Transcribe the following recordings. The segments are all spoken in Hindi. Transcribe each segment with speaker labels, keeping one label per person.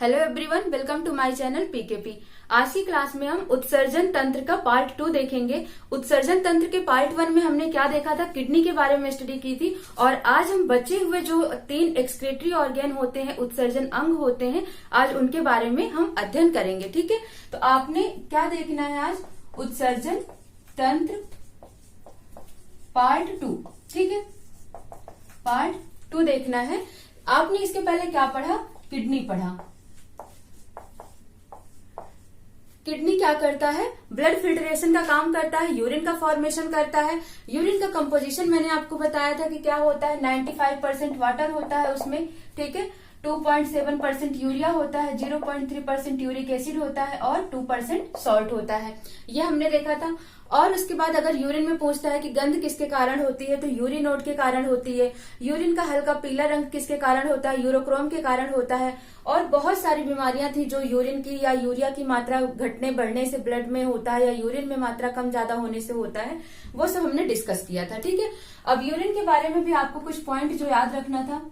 Speaker 1: Hello everyone, welcome to my channel PKP. आज की क्लास में हम उत्सर्जन तंत्र का पार्ट 2 देखेंगे। उत्सर्जन तंत्र के पार्ट 1 में हमने क्या देखा था, किडनी के बारे में स्टडी की थी। और आज हम बचे हुए जो 3 एक्सक्रीटरी ऑर्गेन होते हैं, उत्सर्जन अंग होते हैं, आज उनके बारे में हम अध्ययन करेंगे। ठीक है, तो आपने क्या देखना है आज, उत्सर्जन तंत्र पार्ट 2। ठीक है, पार्ट 2 देखना है। आपने इसके पहले क्या पढ़ा, किडनी पढ़ा। किडनी क्या करता है, ब्लड फिल्ट्रेशन का काम करता है, यूरिन का फॉर्मेशन करता है। यूरिन का कंपोजिशन मैंने आपको बताया था कि क्या होता है, 95% वाटर होता है उसमें। ठीक है, 2.7% यूरिया होता है, 0.3% यूरिक एसिड होता है और 2% सॉल्ट होता है। ये हमने देखा था। और उसके बाद अगर यूरिन में पूछता है कि गंध किसके कारण होती है, तो यूरिनोड के कारण होती है। यूरिन का हल्का पीला रंग किसके कारण होता है, यूरोक्रोम के कारण होता है। और बहुत सारी बीमारियां थी जो यूरिन की या यूरिया की मात्रा घटने बढ़ने से ब्लड में होता है, या यूरिन में मात्रा कम ज्यादा होने से होता है, वो सब हमने डिस्कस किया था। ठीक है, अब यूरिन के बारे में भी आपको कुछ पॉइंट जो याद रखना था।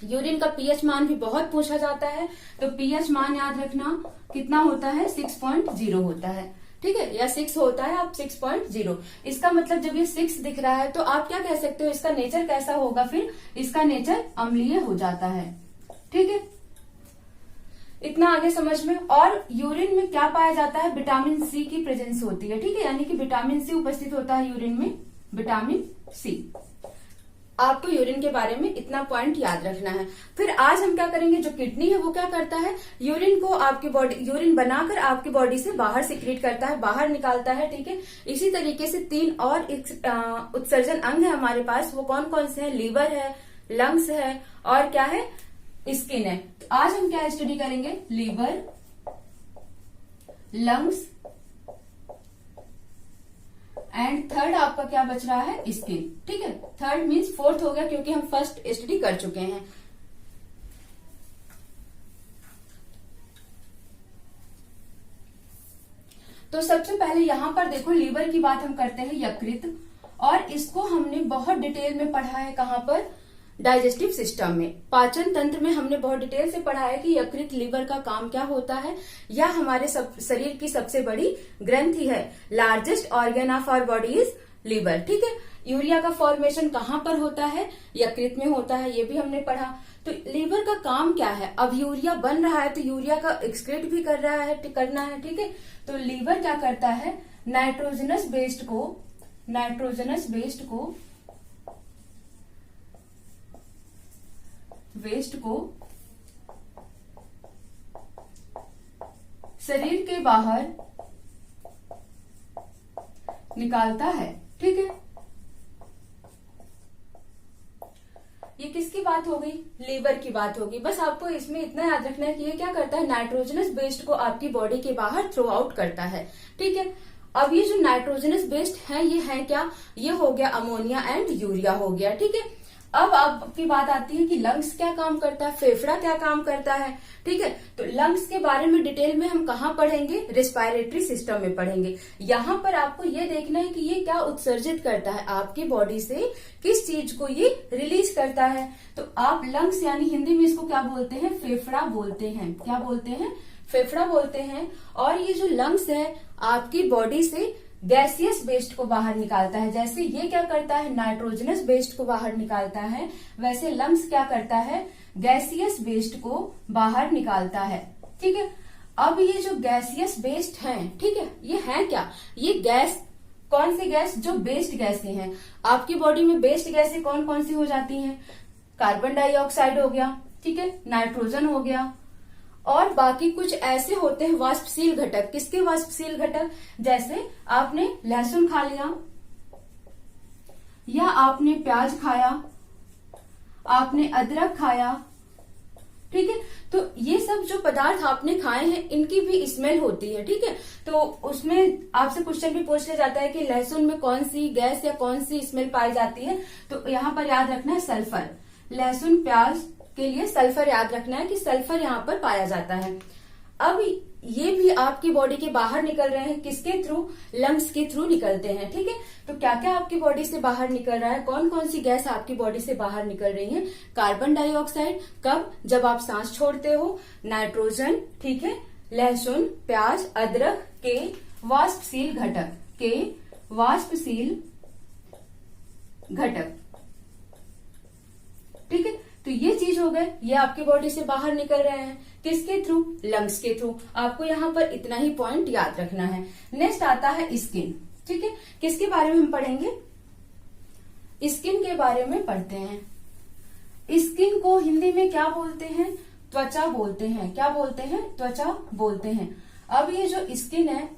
Speaker 1: यूरिन का पीएच मान भी बहुत पूछा जाता है, तो पीएच मान याद रखना कितना होता है, 6.0 होता है। ठीक है, या 6 होता है, आप 6.0। इसका मतलब जब ये 6 दिख रहा है तो आप क्या कह सकते हो, इसका नेचर कैसा होगा, फिर इसका नेचर अम्लीय हो जाता है। ठीक है, इतना आगे समझ में। और यूरिन में क्या पाया जाता है, विटामिन सी की प्रेजेंस होती है। ठीक है, यानी कि विटामिन सी उपस्थित होता है यूरिन में, विटामिन सी। आपको यूरिन के बारे में इतना पॉइंट याद रखना है। फिर आज हम क्या करेंगे, जो किडनी है वो क्या करता है, यूरिन को आपकी बॉडी, यूरिन बनाकर आपकी बॉडी से बाहर सिक्रीट करता है, बाहर निकालता है। ठीक है, इसी तरीके से 3 और उत्सर्जन अंग है हमारे पास। वो कौन कौन से हैं, लीवर है, लंग्स है और क्या है, स्किन है। तो आज हम क्या स्टडी करेंगे, लीवर, लंग्स एंड थर्ड आपका क्या बच रहा है, स्किन। ठीक है, थर्ड मीन्स फोर्थ हो गया क्योंकि हम फर्स्ट स्टडी कर चुके हैं। तो सबसे पहले यहां पर देखो, लीवर की बात हम करते हैं, यकृत। और इसको हमने बहुत डिटेल में पढ़ा है, कहां पर, डाइजेस्टिव सिस्टम में, पाचन तंत्र में हमने बहुत डिटेल से पढ़ा है कि यकृत, लीवर का काम क्या होता है। यह हमारे शरीर की सबसे बड़ी ग्रंथि है। Largest organ of our body is liver. ठीक है, यूरिया का फॉर्मेशन कहाँ पर होता है, यकृत में होता है, ये भी हमने पढ़ा। तो लीवर का काम क्या है, अब यूरिया बन रहा है तो यूरिया का एक्सक्रीट भी करना है। ठीक है, तो लीवर क्या करता है, नाइट्रोजनस वेस्ट को शरीर के बाहर निकालता है। ठीक है, ये किसकी बात हो गई, लीवर की बात होगी। बस आपको इसमें इतना याद रखना है कि ये क्या करता है, नाइट्रोजनस वेस्ट को आपकी बॉडी के बाहर थ्रो आउट करता है। ठीक है, अब ये जो नाइट्रोजनस वेस्ट है, ये है क्या, ये हो गया अमोनिया एंड यूरिया हो गया। ठीक है, अब आपकी बात आती है कि लंग्स क्या काम करता है, फेफड़ा क्या काम करता है। ठीक है, तो लंग्स के बारे में डिटेल में हम कहाँ पढ़ेंगे, रेस्पिरेटरी सिस्टम में पढ़ेंगे। यहाँ पर आपको ये देखना है कि ये क्या उत्सर्जित करता है, आपकी बॉडी से किस चीज को ये रिलीज करता है। तो आप लंग्स यानी हिंदी में इसको क्या बोलते हैं, फेफड़ा बोलते हैं। क्या बोलते हैं, फेफड़ा बोलते हैं। और ये जो लंग्स है आपकी बॉडी से गैसियस वेस्ट को बाहर निकालता है। जैसे ये क्या करता है, नाइट्रोजनस वेस्ट को बाहर निकालता है, वैसे लंग्स क्या करता है, गैसियस वेस्ट को बाहर निकालता है। ठीक है, अब ये जो गैसियस वेस्ट है, ठीक है, ये है क्या, ये गैस, कौन सी गैस, जो बेस्ड गैसें हैं आपकी बॉडी में। बेस्ड गैसें कौन कौन सी हो जाती हैं, कार्बन डाइऑक्साइड हो गया, ठीक है, नाइट्रोजन हो गया, और बाकी कुछ ऐसे होते हैं वाष्पशील घटक। किसके वाष्पशील घटक, जैसे आपने लहसुन खा लिया, या आपने प्याज खाया, आपने अदरक खाया। ठीक है, तो ये सब जो पदार्थ आपने खाए हैं, इनकी भी स्मेल होती है। ठीक है, तो उसमें आपसे क्वेश्चन भी पूछ लिया जाता है कि लहसुन में कौन सी गैस या कौन सी स्मेल पाई जाती है। तो यहाँ पर याद रखना है सल्फर। लहसुन प्याज के लिए सल्फर याद रखना है कि सल्फर यहाँ पर पाया जाता है। अब ये भी आपकी बॉडी के बाहर निकल रहे हैं, किसके थ्रू? लंग्स के थ्रू निकलते हैं। ठीक है, तो क्या क्या आपकी बॉडी से बाहर निकल रहा है, कौन कौन सी गैस आपकी बॉडी से बाहर निकल रही है? कार्बन डाइऑक्साइड, कब? जब आप सांस छोड़ते हो। नाइट्रोजन, ठीक है, लहसुन, प्याज, अदरक के वाष्पशील घटक, के वाष्पशील घटक। ठीक है, तो ये चीज हो गए, ये आपकी बॉडी से बाहर निकल रहे हैं, किसके थ्रू? लंग्स के थ्रू। आपको यहाँ पर इतना ही पॉइंट याद रखना है। नेक्स्ट आता है स्किन। ठीक है, किसके बारे में हम पढ़ेंगे? स्किन के बारे में पढ़ते हैं। स्किन को हिंदी में क्या बोलते हैं? त्वचा बोलते हैं। क्या बोलते हैं? त्वचा बोलते हैं। अब ये जो स्किन है,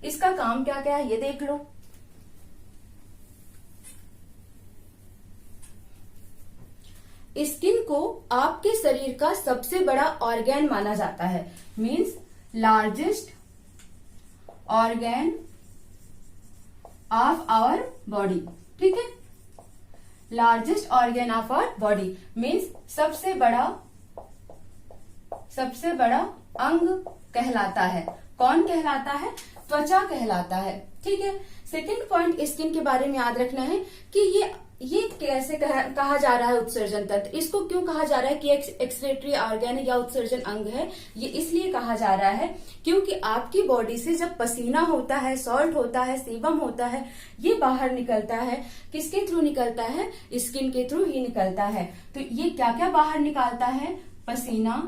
Speaker 1: इसका काम क्या क्या है ये देख लो। स्किन को आपके शरीर का सबसे बड़ा ऑर्गेन माना जाता है, means largest organ of our body. ठीक है, largest organ of our body means सबसे बड़ा अंग कहलाता है। कौन कहलाता है? त्वचा कहलाता है। ठीक है, सेकंड पॉइंट स्किन के बारे में याद रखना है कि ये कैसे कहा जा रहा है उत्सर्जन तंत्र। इसको क्यों कहा जा रहा है कि एक्सक्रीटरी ऑर्गन या उत्सर्जन अंग है? ये इसलिए कहा जा रहा है क्योंकि आपकी बॉडी से जब पसीना होता है, सॉल्ट होता है, सीबम होता है, ये बाहर निकलता है। किसके थ्रू निकलता है? स्किन के थ्रू ही निकलता है। तो ये क्या क्या बाहर निकालता है? पसीना,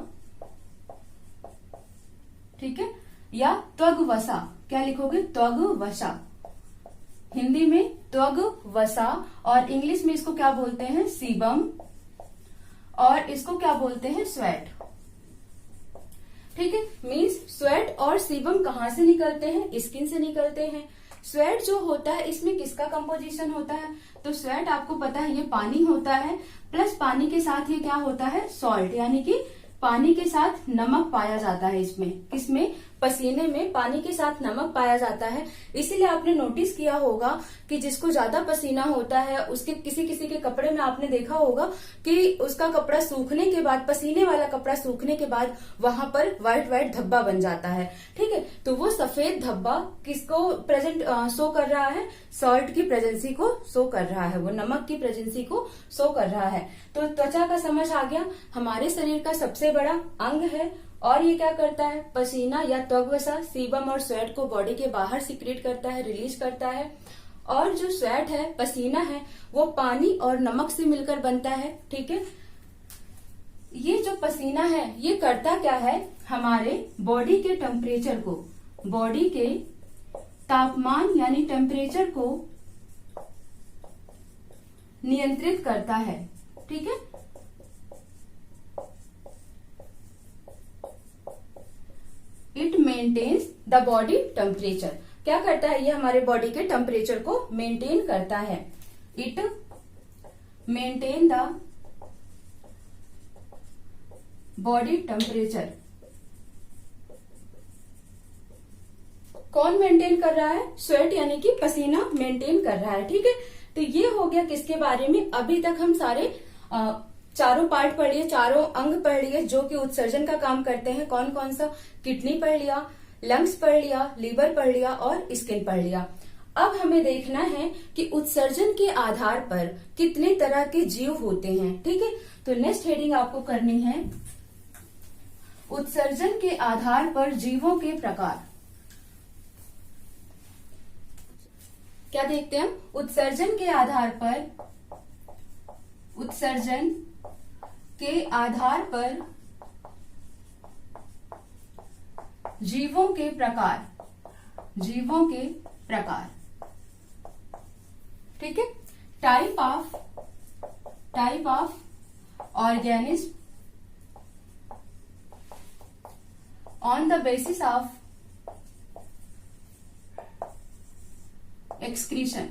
Speaker 1: ठीक है, या त्वग वसा। क्या लिखोगे? त्वग वसा, हिंदी में त्वग वसा, और इंग्लिश में इसको क्या बोलते हैं? सीबम, और इसको क्या बोलते हैं? स्वेट। ठीक है, मीन्स स्वेट और सीबम कहाँ से निकलते हैं? स्किन से निकलते हैं। स्वेट जो होता है इसमें किसका कंपोजिशन होता है? तो स्वेट आपको पता है ये पानी होता है, प्लस पानी के साथ ये क्या होता है? सॉल्ट, यानी कि पानी के साथ नमक पाया जाता है इसमें। किसमें? पसीने में पानी के साथ नमक पाया जाता है। इसीलिए आपने नोटिस किया होगा कि जिसको ज्यादा पसीना होता है उसके किसी किसी के कपड़े में आपने देखा होगा कि उसका कपड़ा सूखने के बाद, पसीने वाला कपड़ा सूखने के बाद वहां पर व्हाइट व्हाइट धब्बा बन जाता है। ठीक है, तो वो सफेद धब्बा किसको प्रेजेंट शो कर रहा है? सॉल्ट की प्रेजेंसी को शो कर रहा है, वो नमक की प्रेजेंसी को शो कर रहा है। तो त्वचा का समझ आ गया, हमारे शरीर का सबसे बड़ा अंग है, और ये क्या करता है? पसीना या त्वग्वसा, सीबम और स्वेट को बॉडी के बाहर सीक्रेट करता है, रिलीज करता है। और जो स्वेट है, पसीना है, वो पानी और नमक से मिलकर बनता है। ठीक है, ये जो पसीना है ये करता क्या है? हमारे बॉडी के टेम्परेचर को, बॉडी के तापमान यानी टेम्परेचर को नियंत्रित करता है। ठीक है, it maintains the body temperature. क्या करता है? ये हमारे बॉडी के टेम्परेचर को मेंटेन करता है। It maintain the body temperature. कौन मेंटेन कर रहा है? स्वेट यानी कि पसीना मेंटेन कर रहा है। ठीक है, तो ये हो गया किसके बारे में? अभी तक हम सारे चारों पार्ट पढ़ लिए, चारों अंग पढ़ लिए जो कि उत्सर्जन का काम करते हैं। कौन कौन सा? किडनी पढ़ लिया, लंग्स पढ़ लिया, लीवर पढ़ लिया और स्किन पढ़ लिया। अब हमें देखना है कि उत्सर्जन के आधार पर कितने तरह के जीव होते हैं। ठीक है, तो नेक्स्ट हेडिंग आपको करनी है उत्सर्जन के आधार पर जीवों के प्रकार। क्या देखते हैं? उत्सर्जन के आधार पर, उत्सर्जन के आधार पर जीवों के प्रकार, जीवों के प्रकार। ठीक है, type of organism on the basis of excretion.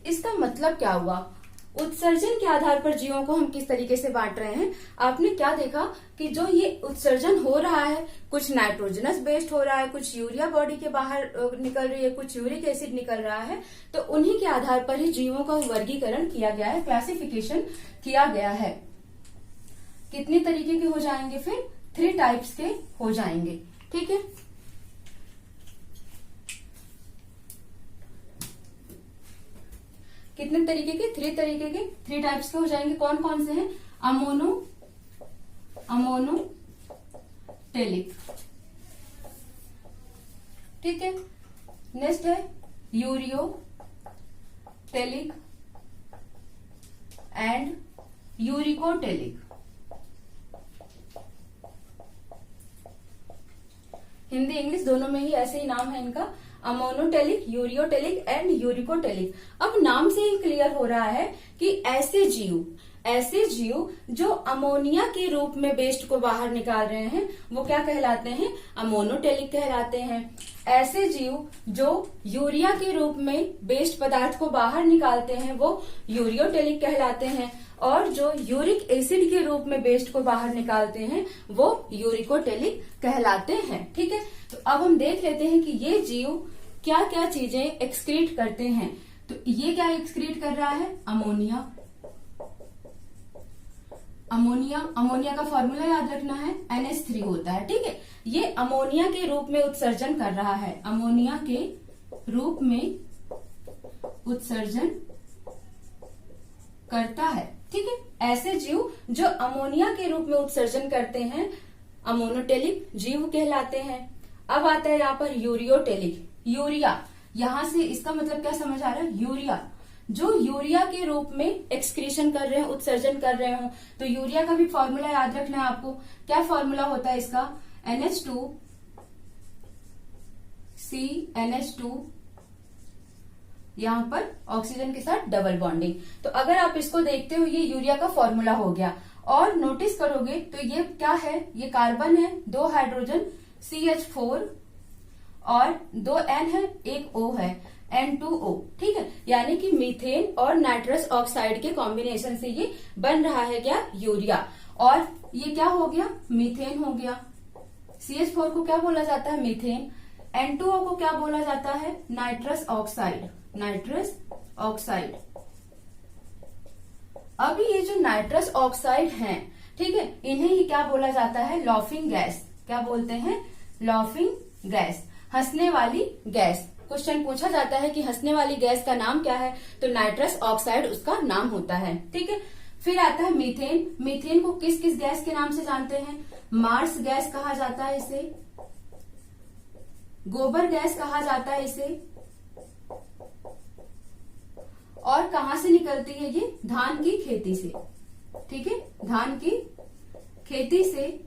Speaker 1: इसका मतलब क्या हुआ? उत्सर्जन के आधार पर जीवों को हम किस तरीके से बांट रहे हैं? आपने क्या देखा कि जो ये उत्सर्जन हो रहा है, कुछ नाइट्रोजनस बेस्ड हो रहा है, कुछ यूरिया बॉडी के बाहर निकल रही है, कुछ यूरिक एसिड निकल रहा है। तो उन्हीं के आधार पर ही जीवों का वर्गीकरण किया गया है, क्लासिफिकेशन किया गया है। कितने तरीके के हो जाएंगे? फिर 3 टाइप्स के हो जाएंगे। ठीक है, कितने तरीके के? 3 तरीके के, 3 टाइप्स के हो जाएंगे। कौन कौन से हैं? अमोनोटेलिक, ठीक है। नेक्स्ट है ureotelic and uricotelic. Hindi English दोनों में ही ऐसे ही नाम है इनका, अमोनोटेलिक, यूरियोटेलिक एंड यूरिकोटेलिक। अब नाम से ही क्लियर हो रहा है कि ऐसे जीव जो अमोनिया के रूप में वेस्ट को बाहर निकाल रहे हैं वो क्या कहलाते हैं? अमोनोटेलिक कहलाते हैं। ऐसे जीव जो यूरिया के रूप में वेस्ट पदार्थ को बाहर निकालते हैं वो यूरियोटेलिक कहलाते हैं, और जो यूरिक एसिड के रूप में वेस्ट को बाहर निकालते हैं वो यूरिकोटेलिक कहलाते हैं। ठीक है, तो अब हम देख लेते हैं कि ये जीव क्या क्या चीजें एक्सक्रीट करते हैं। तो ये क्या एक्सक्रीट कर रहा है? अमोनिया। अमोनिया का फॉर्मूला याद रखना है, NH3 होता है। ठीक है, ये अमोनिया के रूप में उत्सर्जन कर रहा है, अमोनिया के रूप में उत्सर्जन करता है। ठीक है, ऐसे जीव जो अमोनिया के रूप में उत्सर्जन करते हैं अमोनोटेलिक जीव कहलाते हैं। अब आता है यहाँ पर यूरियोटेलिक। यूरिया, यहां से इसका मतलब क्या समझ आ रहा है? यूरिया, जो यूरिया के रूप में एक्सक्रीशन कर रहे हैं, उत्सर्जन कर रहे हो, तो यूरिया का भी फॉर्मूला याद रखना है आपको। क्या फॉर्मूला होता है इसका? NH2CNH2, यहां पर ऑक्सीजन के साथ डबल बॉन्डिंग। तो अगर आप इसको देखते हो ये यूरिया का फॉर्मूला हो गया, और नोटिस करोगे तो ये क्या है? ये कार्बन है, 2 हाइड्रोजन CH4 और 2 N है, 1 O है, N2O। ठीक है, यानी कि मीथेन और नाइट्रस ऑक्साइड के कॉम्बिनेशन से ये बन रहा है क्या? यूरिया। और ये क्या हो गया? मीथेन हो गया। CH4 को क्या बोला जाता है? मीथेन। N2O को क्या बोला जाता है? Nitrous oxide, nitrous oxide. अब ये जो नाइट्रस ऑक्साइड हैं, ठीक है, इन्हें ही क्या बोला जाता है? Laughing gas. क्या बोलते हैं? लॉफिंग गैस, हंसने वाली गैस। क्वेश्चन पूछा जाता है कि हंसने वाली गैस का नाम क्या है? तो नाइट्रस ऑक्साइड उसका नाम होता है। ठीक है, फिर आता है मीथेन। मीथेन को किस किस गैस के नाम से जानते हैं? मार्स गैस कहा जाता है इसे, गोबर गैस कहा जाता है इसे, और कहां से निकलती है ये? धान की खेती से। ठीक है, धान की खेती से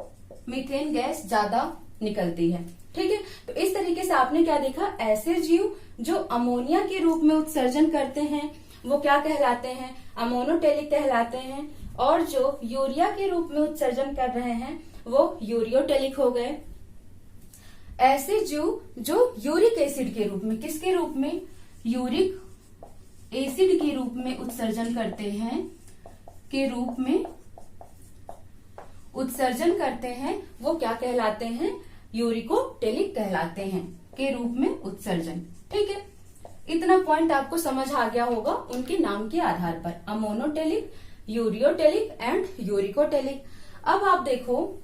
Speaker 1: मीथेन गैस ज्यादा निकलती है। ठीक है, तो इस तरीके से आपने क्या देखा? ऐसे जीव जो अमोनिया के रूप में उत्सर्जन करते हैं वो क्या कहलाते हैं? अमोनोटेलिक कहलाते हैं, और जो यूरिया के रूप में उत्सर्जन कर रहे हैं वो यूरियोटेलिक हो गए। ऐसे जीव जो यूरिक एसिड के रूप में, किसके रूप में? यूरिक एसिड के रूप में उत्सर्जन करते हैं, के रूप में उत्सर्जन करते हैं वो क्या कहलाते हैं? यूरिकोटेलिक कहलाते हैं, के रूप में उत्सर्जन। ठीक है, इतना पॉइंट आपको समझ आ गया होगा उनके नाम के आधार पर, अमोनोटेलिक, यूरियोटेलिक एंड यूरिकोटेलिक। अब आप देखो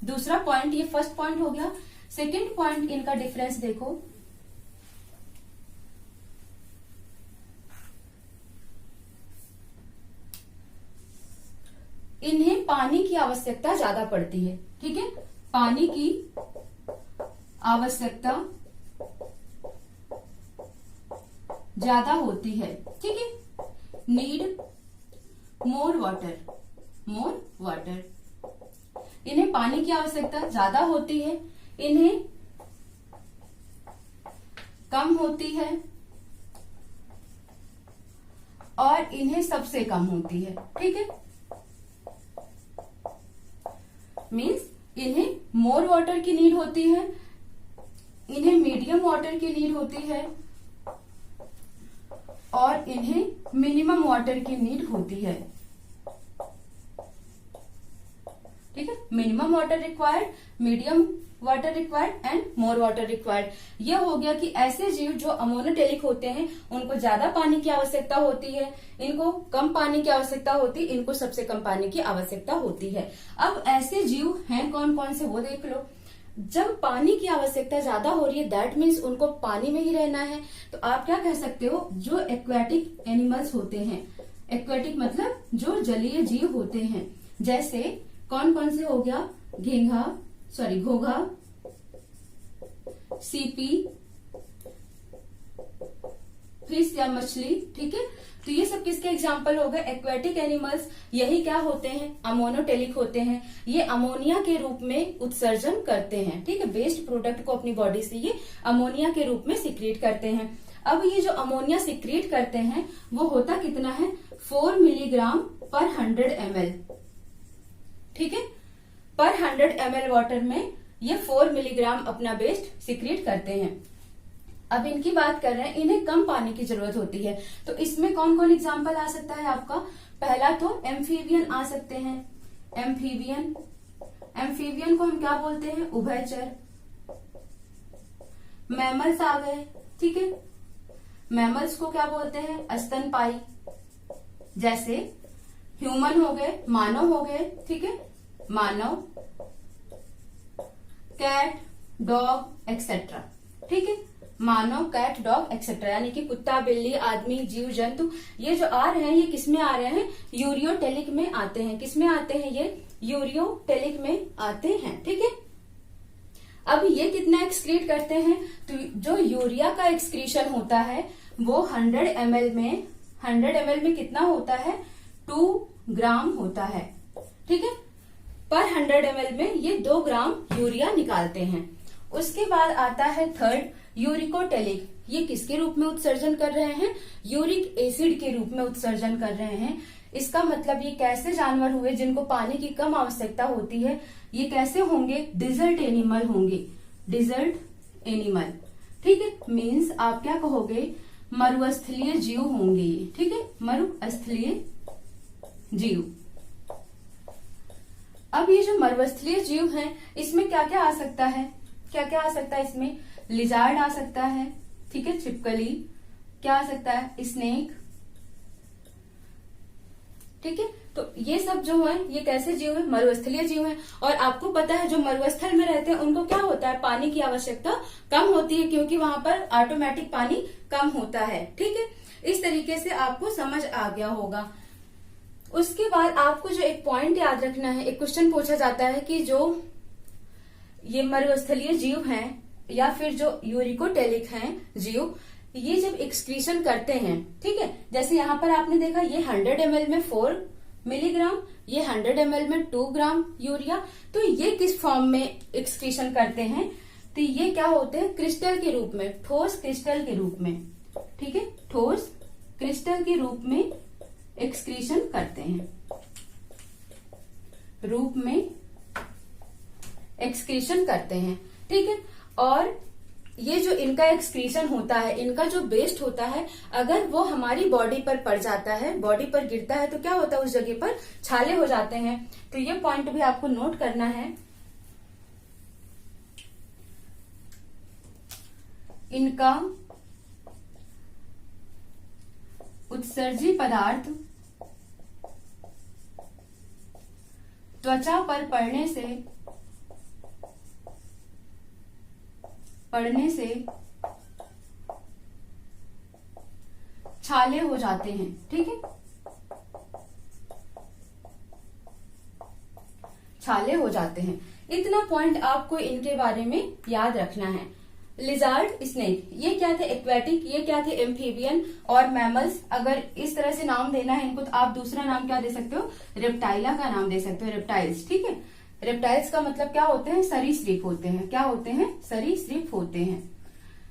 Speaker 1: दूसरा पॉइंट, ये फर्स्ट पॉइंट हो गया। सेकेंड पॉइंट, इनका डिफरेंस देखो। इन्हें पानी की आवश्यकता ज्यादा पड़ती है। ठीक है, पानी की आवश्यकता ज्यादा होती है। ठीक है, need more water, more water. इन्हें पानी की आवश्यकता ज्यादा होती है, इन्हें कम होती है, और इन्हें सबसे कम होती है। ठीक है, मीन्स इन्हें मोर वाटर की नीड होती है, इन्हें मीडियम वाटर की नीड होती है, और इन्हें मिनिमम वाटर की नीड होती है। ठीक है, minimum water required, medium water required and more water required. यह हो गया कि ऐसे जीव जो अमोनोटेलिक होते हैं उनको ज्यादा पानी की आवश्यकता होती है, इनको कम पानी की आवश्यकता होती है, इनको सबसे कम पानी की आवश्यकता होती है। अब ऐसे जीव हैं कौन कौन से वो देख लो। जब पानी की आवश्यकता ज्यादा हो रही है दैट मीन्स उनको पानी में ही रहना है, तो आप क्या कह सकते हो, जो एक्वेटिक एनिमल्स होते हैं, एक्वेटिक मतलब जो जलीय जीव होते हैं, जैसे कौन कौन से हो गया, घोघा, सीपी, फिश या मछली, ठीक है। तो ये सब किसके एग्जाम्पल हो गए, एक्वेटिक एनिमल्स। यही क्या होते हैं, अमोनोटेलिक होते हैं। ये अमोनिया के रूप में उत्सर्जन करते हैं, ठीक है, वेस्ट प्रोडक्ट को अपनी बॉडी से ये अमोनिया के रूप में सिक्रीट करते हैं। अब ये जो अमोनिया सिक्रीट करते हैं वो होता कितना है, 4 मिलीग्राम पर 100 ml, ठीक है। पर 100 ml वाटर में ये 4 मिलीग्राम अपना वेस्ट सिक्रीट करते हैं। अब इनकी बात कर रहे हैं, इन्हें कम पानी की जरूरत होती है, तो इसमें कौन कौन एग्जाम्पल आ सकता है आपका। पहला तो एम्फीबियन आ सकते हैं। एम्फीबियन को हम क्या बोलते हैं, उभयचर। मैमल्स आ गए, ठीक है। मैमल्स को क्या बोलते हैं, स्तनपायी। जैसे ह्यूमन हो गए, मानव हो गए, ठीक है, मानव, कैट, डॉग एक्सेट्रा, ठीक है। मानव, कैट, डॉग एक्सेट्रा, यानी कि कुत्ता, बिल्ली, आदमी, जीव जंतु, ये जो आ रहे हैं ये किसमें आ रहे हैं, यूरियोटेलिक में आते हैं। किसमें आते हैं, ये यूरियोटेलिक में आते हैं, ठीक है। अब ये कितना एक्सक्रीट करते हैं, तो जो यूरिया का एक्सक्रीशन होता है वो 100 ml में कितना होता है, 2 ग्राम होता है, ठीक है। पर 100 ml में ये 2 ग्राम यूरिया निकालते हैं। उसके बाद आता है थर्ड, यूरिकोटेलिक। ये किसके रूप में उत्सर्जन कर रहे हैं, यूरिक एसिड के रूप में उत्सर्जन कर रहे हैं। इसका मतलब ये कैसे जानवर हुए जिनको पानी की कम आवश्यकता होती है, ये कैसे होंगे, डिजर्ट एनिमल होंगे, डिजर्ट एनिमल, ठीक है। मीन्स आप क्या कहोगे, मरुस्थलीय जीव होंगे ये, ठीक है, मरुस्थलीय जीव। अब ये जो मरुस्थलीय जीव हैं इसमें क्या क्या आ सकता है, क्या क्या आ सकता है इसमें, लिजार्ड आ सकता है, ठीक है, छिपकली, क्या आ सकता है, स्नेक, ठीक है। तो ये सब जो है ये कैसे जीव है, मरुस्थलीय जीव है। और आपको पता है जो मरुस्थल में रहते हैं उनको क्या होता है, पानी की आवश्यकता कम होती है, क्योंकि वहां पर ऑटोमेटिक पानी कम होता है, ठीक है। इस तरीके से आपको समझ आ गया होगा। उसके बाद आपको जो एक पॉइंट याद रखना है, एक क्वेश्चन पूछा जाता है कि जो ये मरुस्थलीय जीव हैं या फिर जो यूरिकोटेलिक हैं जीव, ये जब एक्सक्रीशन करते हैं, ठीक है, जैसे यहाँ पर आपने देखा ये 100 ml में 4 मिलीग्राम, ये 100 ml में 2 ग्राम यूरिया, तो ये किस फॉर्म में एक्सक्रीशन करते हैं, तो ये क्या होते हैं, क्रिस्टल के रूप में, ठोस क्रिस्टल के रूप में, ठीक है, ठोस क्रिस्टल के रूप में एक्सक्रीशन करते हैं, रूप में एक्सक्रीशन करते हैं, ठीक है। और ये जो इनका एक्सक्रीशन होता है, इनका जो वेस्ट होता है, अगर वो हमारी बॉडी पर पड़ जाता है, बॉडी पर गिरता है, तो क्या होता है, उस जगह पर छाले हो जाते हैं। तो ये पॉइंट भी आपको नोट करना है। इनका उत्सर्जी पदार्थ त्वचा पर पड़ने से छाले हो जाते हैं, ठीक है, छाले हो जाते हैं। इतना पॉइंट आपको इनके बारे में याद रखना है। लिजार्ड, स्नेक, ये क्या थे, एक्वेटिक, ये क्या थे, एम्फीबियन और मैमल्स। अगर इस तरह से नाम देना है इनको तो आप दूसरा नाम क्या दे सकते हो, रेप्टाइला का नाम दे सकते हो, रेप्टाइल्स, ठीक है। रेप्टाइल्स का मतलब क्या होते हैं, सरीसृप होते हैं, क्या होते हैं, सरीसृप होते हैं।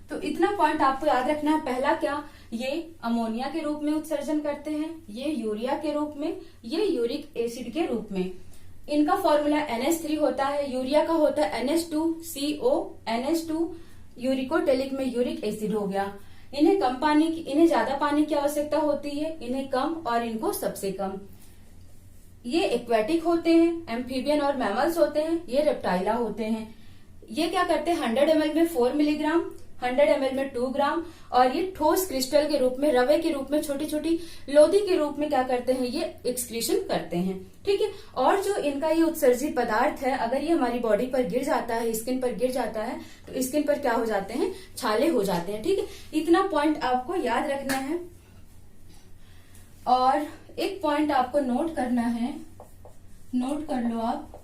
Speaker 1: तो इतना पॉइंट आपको याद रखना है। पहला क्या, ये अमोनिया के रूप में उत्सर्जन करते हैं, ये यूरिया के रूप में, ये यूरिक एसिड के रूप में। इनका फॉर्मूला NH3 होता है, यूरिया का होता है NH2CO, NH2 यूरिकोटेलिक में यूरिक एसिड हो गया। इन्हें कम पानी की, इन्हें ज्यादा पानी की आवश्यकता होती है, इन्हें कम, और इनको सबसे कम। ये एक्वेटिक होते हैं, एम्फीबियन और मैमल्स होते हैं, ये रेप्टाइला होते हैं। ये क्या करते हैं 100 ml में 4 मिलीग्राम, 100 ml में 2 ग्राम, और ये ठोस क्रिस्टल के रूप में, रवे के रूप में, छोटी छोटी लोदी के रूप में क्या करते हैं, ये एक्सक्रीशन करते हैं। ठीक है। और जो इनका ये उत्सर्जित पदार्थ है, अगर ये हमारी बॉडी पर गिर जाता है, स्किन पर गिर जाता है, तो स्किन पर क्या हो जाते हैं, छाले हो जाते हैं। ठीक है, इतना पॉइंट आपको याद रखना है। और एक पॉइंट आपको नोट करना है, नोट कर लो आप,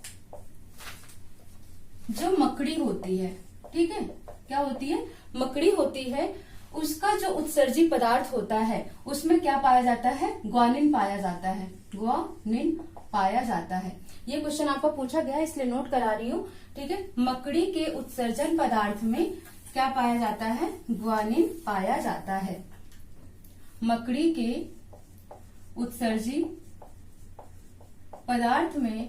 Speaker 1: जो मकड़ी होती है, ठीक है, क्या होती है, मकड़ी होती है, उसका जो उत्सर्जित पदार्थ होता है उसमें क्या पाया जाता है, ग्वानिन पाया जाता है, ग्वानिन पाया जाता है। ये क्वेश्चन आपको पूछा गया है इसलिए नोट करा रही हूँ। ठीक है, मकड़ी के उत्सर्जन पदार्थ में क्या पाया जाता है, ग्वानिन पाया जाता है। मकड़ी के उत्सर्जित पदार्थ में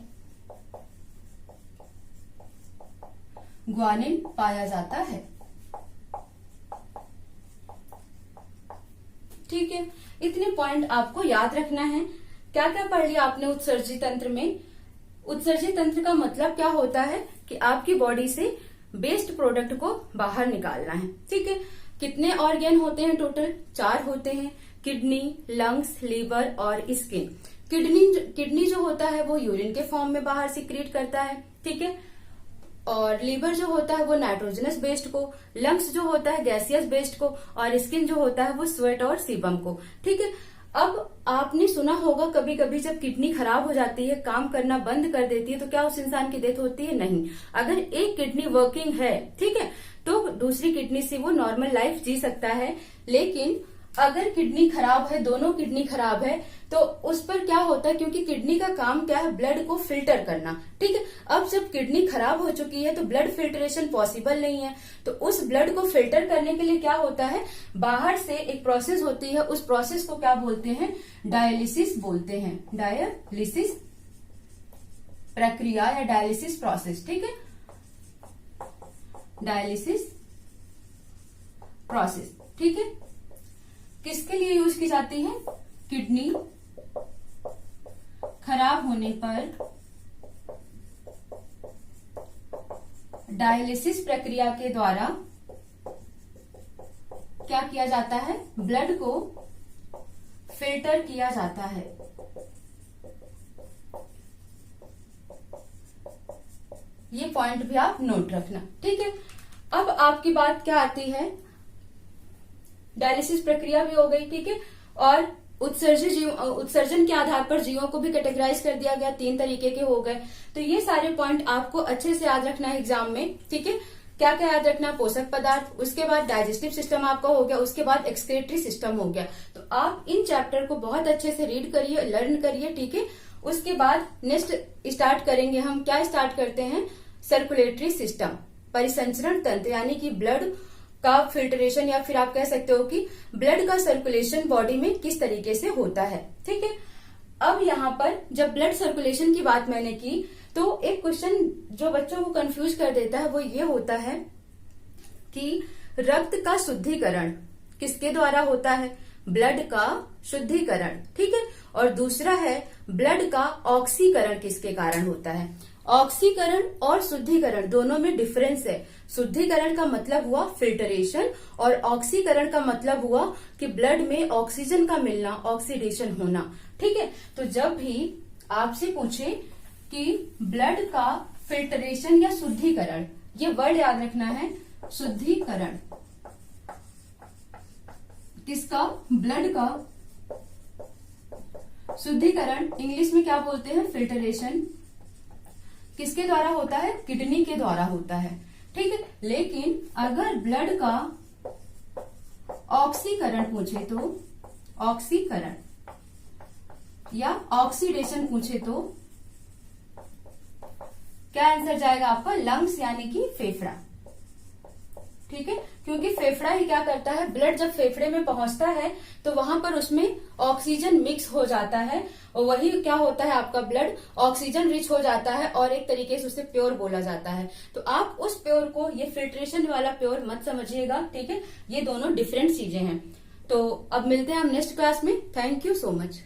Speaker 1: ग्वानिन पाया जाता है। ठीक है, इतने पॉइंट आपको याद रखना है। क्या क्या पढ़ लिया आपने उत्सर्जित तंत्र में? उत्सर्जित तंत्र का मतलब क्या होता है कि आपकी बॉडी से वेस्ट प्रोडक्ट को बाहर निकालना है। ठीक है, कितने ऑर्गन होते हैं टोटल? 4 होते हैं, किडनी, लंग्स, लीवर और स्किन। किडनी जो होता है वो यूरिन के फॉर्म में बाहर सीक्रेट करता है। ठीक है, और लीवर जो होता है वो नाइट्रोजनस वेस्ट को, लंग्स जो होता है गैसियस वेस्ट को, और स्किन जो होता है वो स्वेट और सीबम को। ठीक है, अब आपने सुना होगा कभी कभी जब किडनी खराब हो जाती है, काम करना बंद कर देती है, तो क्या उस इंसान की डेथ होती है? नहीं। अगर एक किडनी वर्किंग है, ठीक है, तो दूसरी किडनी से वो नॉर्मल लाइफ जी सकता है। लेकिन अगर किडनी खराब है, दोनों किडनी खराब है, तो उस पर क्या होता है, क्योंकि किडनी का काम क्या है, ब्लड को फिल्टर करना। ठीक है, अब जब किडनी खराब हो चुकी है तो ब्लड फिल्ट्रेशन पॉसिबल नहीं है, तो उस ब्लड को फिल्टर करने के लिए क्या होता है, बाहर से एक प्रोसेस होती है, उस प्रोसेस को क्या बोलते हैं, डायलिसिस बोलते हैं। डायलिसिस प्रक्रिया या डायलिसिस प्रोसेस। ठीक है, डायलिसिस प्रोसेस। ठीक है, किसके लिए यूज की जाती है? किडनी खराब होने पर डायलिसिस प्रक्रिया के द्वारा क्या किया जाता है, ब्लड को फिल्टर किया जाता है। ये पॉइंट भी आप नोट रखना। ठीक है, अब आपकी बात क्या आती है, डायलिसिस प्रक्रिया भी हो गई। ठीक है, और उत्सर्जन के आधार पर जीवों को भी कैटेगराइज कर दिया गया, 3 तरीके के हो गए। तो ये सारे पॉइंट आपको अच्छे से याद रखना है एग्जाम में। ठीक है, क्या क्या याद रखना? पोषक पदार्थ, उसके बाद डाइजेस्टिव सिस्टम आपका हो गया, उसके बाद एक्सक्रीटरी सिस्टम हो गया। तो आप इन चैप्टर को बहुत अच्छे से रीड करिए, लर्न करिए। ठीक है, उसके बाद नेक्स्ट स्टार्ट करेंगे हम, क्या स्टार्ट करते हैं, सर्कुलेटरी सिस्टम, परिसंचरण तंत्र, यानी कि ब्लड का फिल्ट्रेशन, या फिर आप कह सकते हो कि ब्लड का सर्कुलेशन बॉडी में किस तरीके से होता है। ठीक है, अब यहाँ पर जब ब्लड सर्कुलेशन की बात मैंने की, तो एक क्वेश्चन जो बच्चों को कंफ्यूज कर देता है वो ये होता है कि रक्त का शुद्धिकरण किसके द्वारा होता है? ब्लड का शुद्धिकरण। ठीक है, और दूसरा है ब्लड का ऑक्सीकरण किसके कारण होता है? ऑक्सीकरण और शुद्धिकरण दोनों में डिफरेंस है। शुद्धिकरण का मतलब हुआ फिल्टरेशन, और ऑक्सीकरण का मतलब हुआ कि ब्लड में ऑक्सीजन का मिलना, ऑक्सीडेशन होना। ठीक है, तो जब भी आपसे पूछे कि ब्लड का फिल्टरेशन या शुद्धिकरण, ये वर्ड याद रखना है, शुद्धिकरण किसका? ब्लड का शुद्धिकरण इंग्लिश में क्या बोलते हैं? फिल्टरेशन। किसके द्वारा होता है? किडनी के द्वारा होता है। ठीक है, लेकिन अगर ब्लड का ऑक्सीकरण पूछे तो, ऑक्सीकरण या ऑक्सीडेशन पूछे तो क्या आंसर जाएगा आपका? लंग्स, यानी कि फेफड़ा। ठीक है, क्योंकि फेफड़ा ही क्या करता है, ब्लड जब फेफड़े में पहुंचता है तो वहां पर उसमें ऑक्सीजन मिक्स हो जाता है, और वही क्या होता है, आपका ब्लड ऑक्सीजन रिच हो जाता है, और एक तरीके से उसे प्योर बोला जाता है। तो आप उस प्योर को, ये फिल्ट्रेशन वाला प्योर मत समझिएगा। ठीक है, ये दोनों डिफरेंट चीजें हैं। तो अब मिलते हैं हम नेक्स्ट क्लास में। Thank you so much.